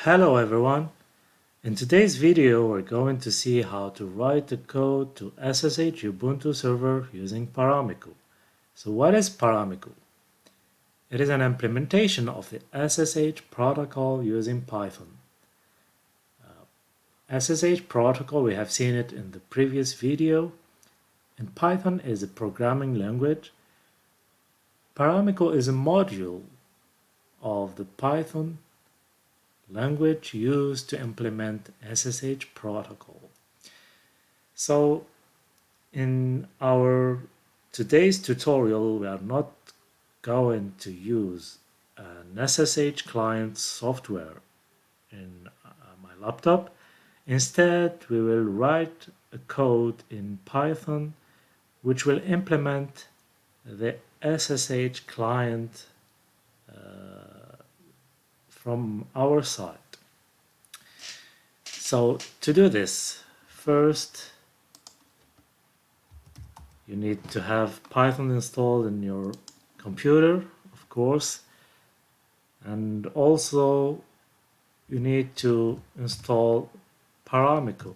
Hello everyone. In today's video we're going to see how to write the code to SSH Ubuntu server using paramiko. So what is paramiko? It is an implementation of the SSH protocol using Python. SSH protocol, we have seen it in the previous video, and Python is a programming language. Paramiko is a module of the Python language used to implement SSH protocol. So in our today's tutorial, we are not going to use an SSH client software in my laptop. Instead, we will write a code in Python which will implement the SSH client from our side. So to do this, first you need to have Python installed in your computer, of course, and also you need to install paramiko.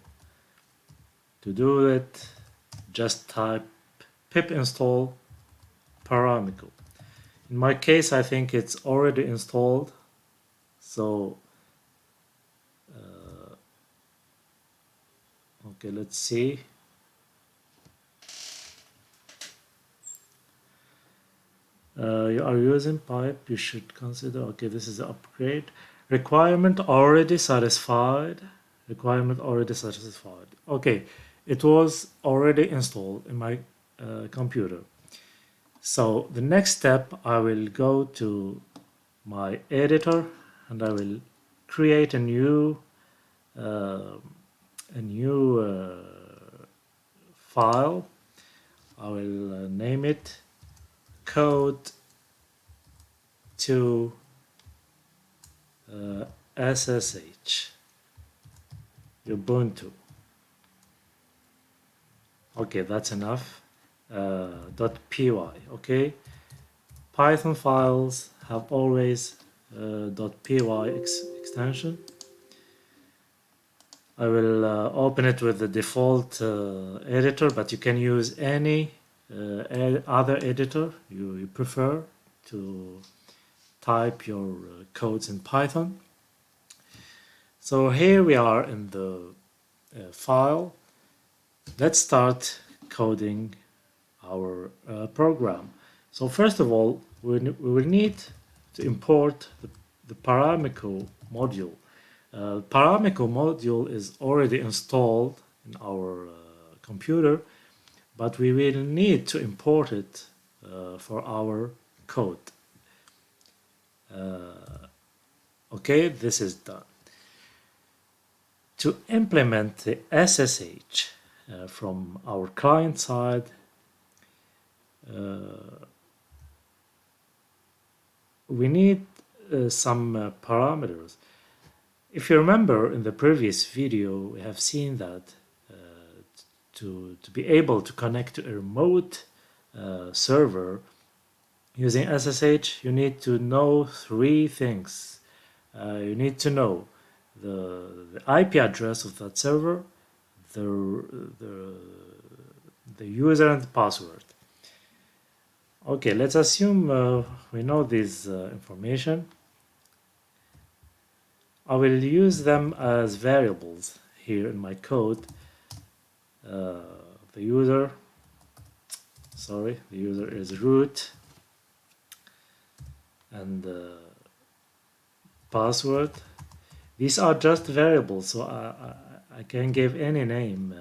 To do it, just type pip install paramiko. In my case, I think it's already installed, so okay, let's see. You are using pipe, you should consider, okay, this is the upgrade. Requirement already satisfied. Requirement already satisfied. Okay, it was already installed in my computer. So the next step, I will go to my editor and I will create a new file. I will name it code to SSH Ubuntu. Okay, that's enough. .py. Okay, Python files have always .py extension. I will open it with the default editor, but you can use any other editor you prefer to type your codes in Python. So here we are in the file. Let's start coding our program. So first of all, we will need to import the paramiko module. Paramiko module is already installed in our computer, but we will need to import it for our code. Okay, this is done. To implement the SSH from our client side, we need some parameters. If you remember in the previous video, we have seen that to be able to connect to a remote server using SSH, you need to know three things. You need to know the IP address of that server, the user and the password. Okay, let's assume we know this information. I will use them as variables here in my code. The user is root, and password. These are just variables, so I can give any name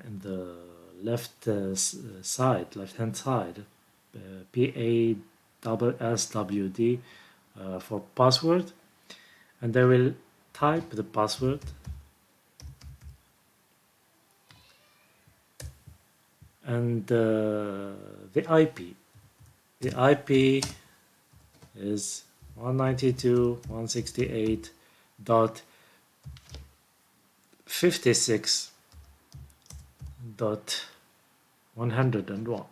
in the left-hand side, PASSWD for password, and I will type the password. And the IP. The IP is 192.168.56.101.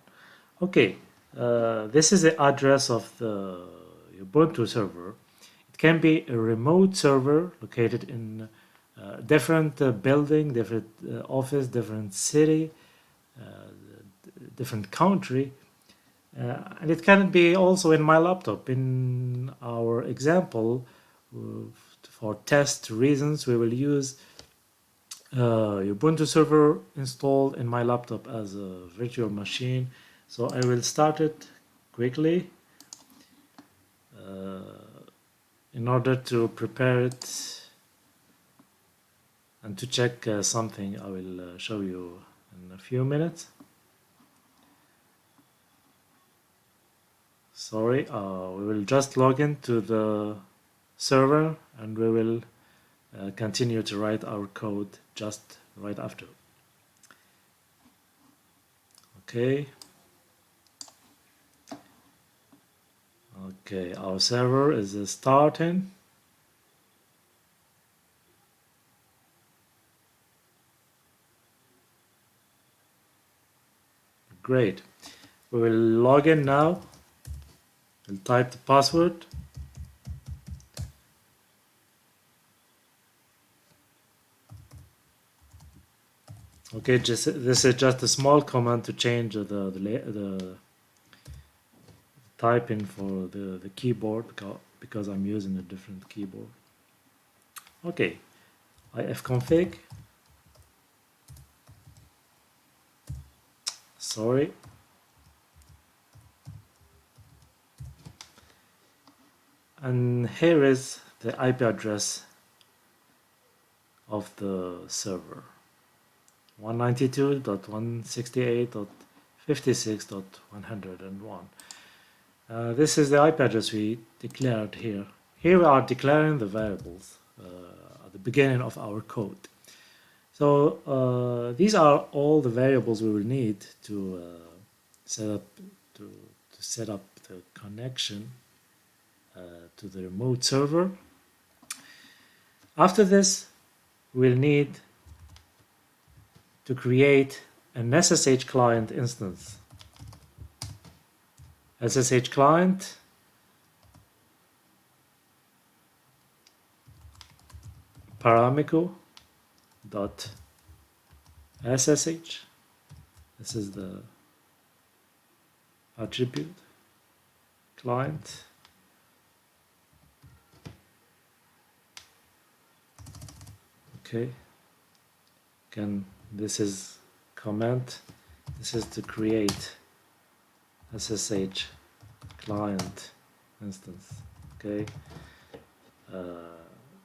Okay, this is the address of the Ubuntu server. It can be a remote server located in different building, different office, different city, different country. And it can be also in my laptop. In our example, for test reasons, we will use Ubuntu server installed in my laptop as a virtual machine. So I will start it quickly in order to prepare it and to check something I will show you in a few minutes. Sorry, we will just log into the server and we will continue to write our code just right after. Okay. Okay, our server is starting. Great. We will log in now. We'll type the password. Okay, this is just a small command to change the typing for the keyboard because I'm using a different keyboard. Okay, ifconfig. Sorry. And here is the IP address of the server. 192.168.56.101. This is the IP address we declared here. Here we are declaring the variables at the beginning of our code. So these are all the variables we will need to set up the connection to the remote server. After this, we'll need to create an SSH client instance. SSH client paramiko dot ssh. This is the attribute client. Okay. Again, this is command. This is to create SSH client instance. Okay.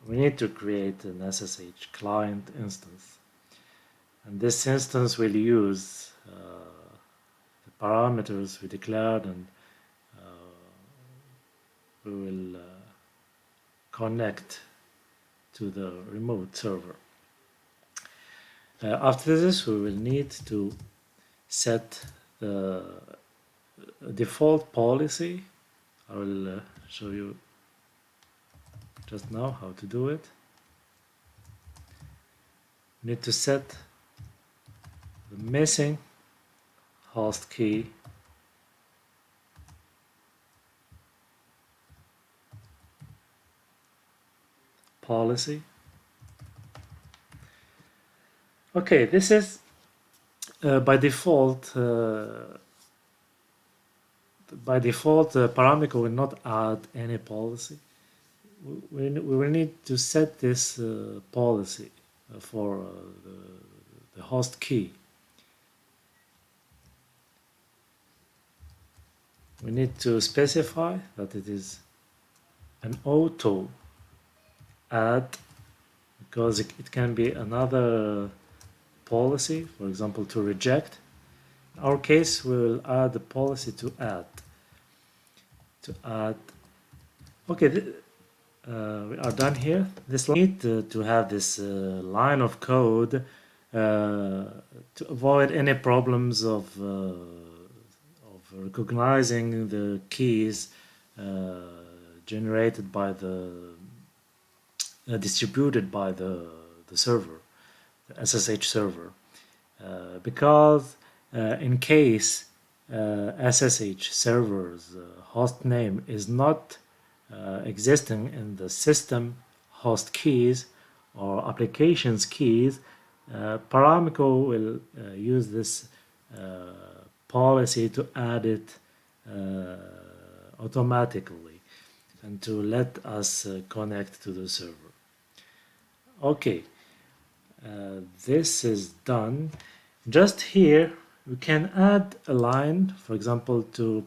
We need to create an SSH client instance, and this instance will use the parameters we declared, and we will connect to the remote server. After this, we will need to set the default policy. I will show you just now how to do it. We need to set the missing host key policy. Okay, this is by default. Paramiko will not add any policy. We will need to set this policy for the host key. We need to specify that it is an auto add, because it can be another policy, for example, to reject. In our case, we will add the policy to add. Okay, we are done here. This need to have this line of code to avoid any problems of recognizing the keys generated by the distributed by the server, the SSH server, because in case SSH server's host name is not existing in the system host keys or applications keys, paramiko will use this policy to add it automatically and to let us connect to the server. Okay, this is done. Just here we can add a line, for example, we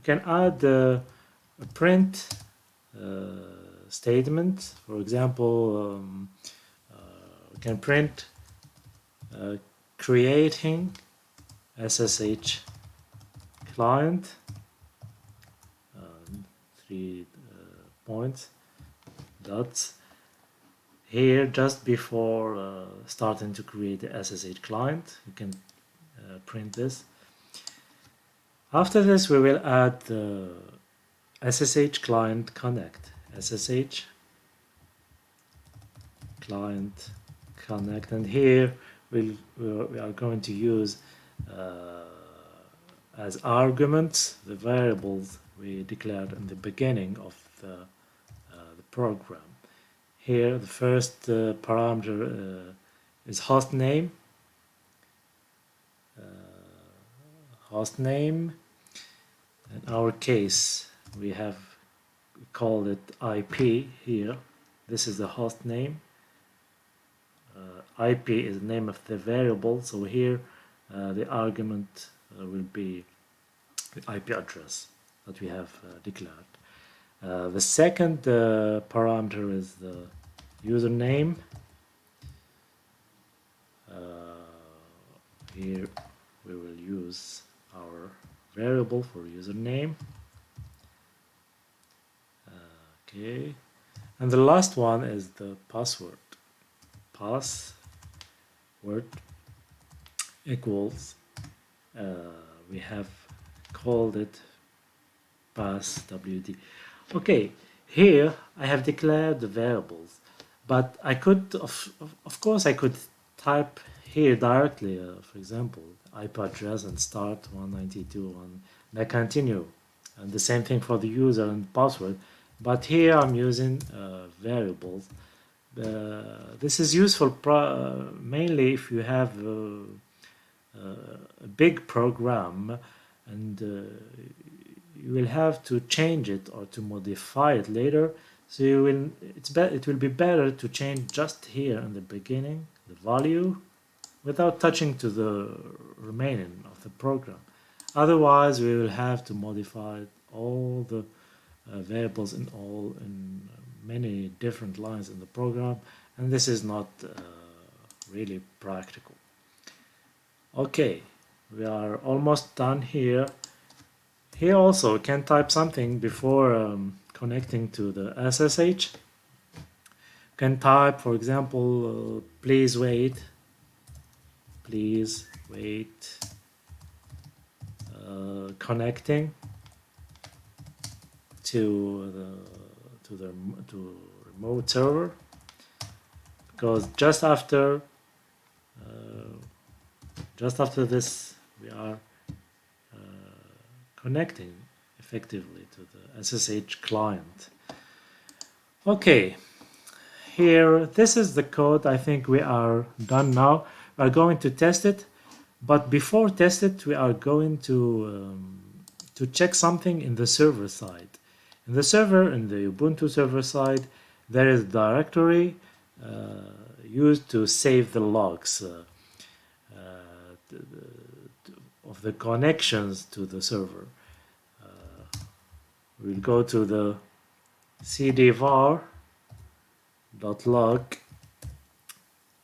can add a print statement. For example, we can print creating SSH client, 3 points, dots, here just before starting to create the SSH client. You can print this. After this we will add the SSH client connect, SSH client connect, and here we are going to use as arguments the variables we declared in the beginning of the program. Here the first parameter is host name. In our case we have called it IP here. This is the host name. IP is the name of the variable, so here the argument will be the IP address that we have declared. The second parameter is the username. Here we will use our variable for username. Okay, and the last one is the password. Password equals, we have called it passwd. Okay, here I have declared the variables, but I could, of course, I could type here directly, for example, IP address and start 192 and I continue, and the same thing for the user and password. But here I'm using variables. This is useful mainly if you have a big program and you will have to change it or to modify it later. So it will be better to change just here in the beginning the value without touching to the remaining of the program. Otherwise we will have to modify all the variables in many different lines in the program, and this is not really practical. Okay, we are almost done here. Here also we can type something before connecting to the SSH. You can type, for example, please wait, connecting to remote server, because just after this we are connecting effectively to the SSH client. Okay, here this is the code. I think we are done now. We are going to test it, but before test it we are going to check something in the server side. In the Ubuntu server side, there is a directory used to save the logs of the connections to the server. We'll go to the cdvar.log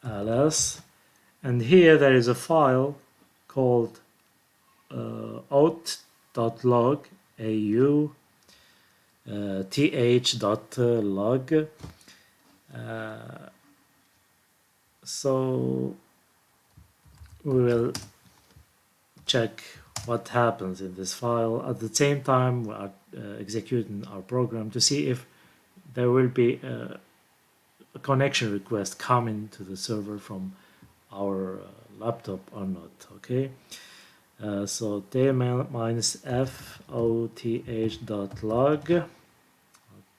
ls, and here there is a file called out.log au th.log. So we will check what happens in this file. At the same time we are executing our program to see if there will be a connection request coming to the server from our laptop or not. Okay, so -foth.log.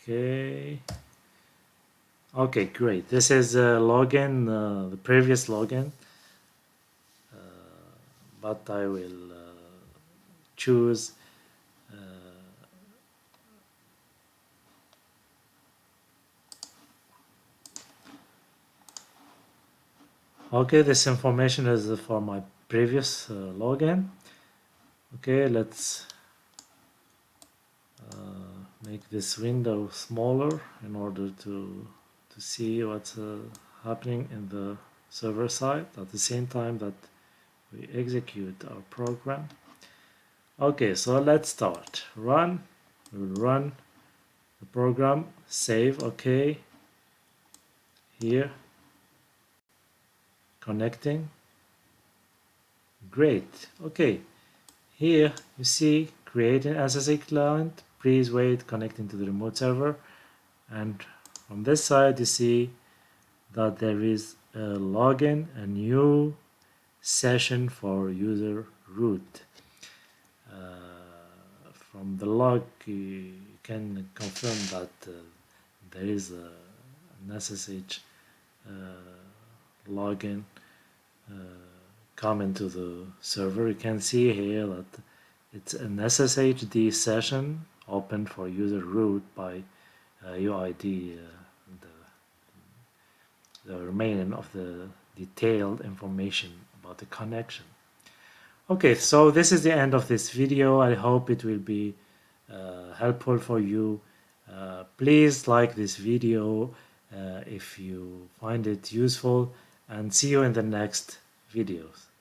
Okay, great. This is login, the previous login, but I will choose okay, this information is for my previous login. Okay, let's make this window smaller in order to see what's happening in the server side at the same time that we execute our program. Okay, so let's start. Run. We will run the program. Save. Okay. Here. Connecting. Great. Okay. Here you see create an SSH client. Please wait. Connecting to the remote server. And from this side you see that there is a login, a new session for user root. From the log you can confirm that there is an SSH login coming to the server. You can see here that it's an SSHD session opened for user root by UID, the remaining of the detailed information about the connection. Okay, so this is the end of this video. I hope it will be helpful for you. Please like this video if you find it useful, and see you in the next videos.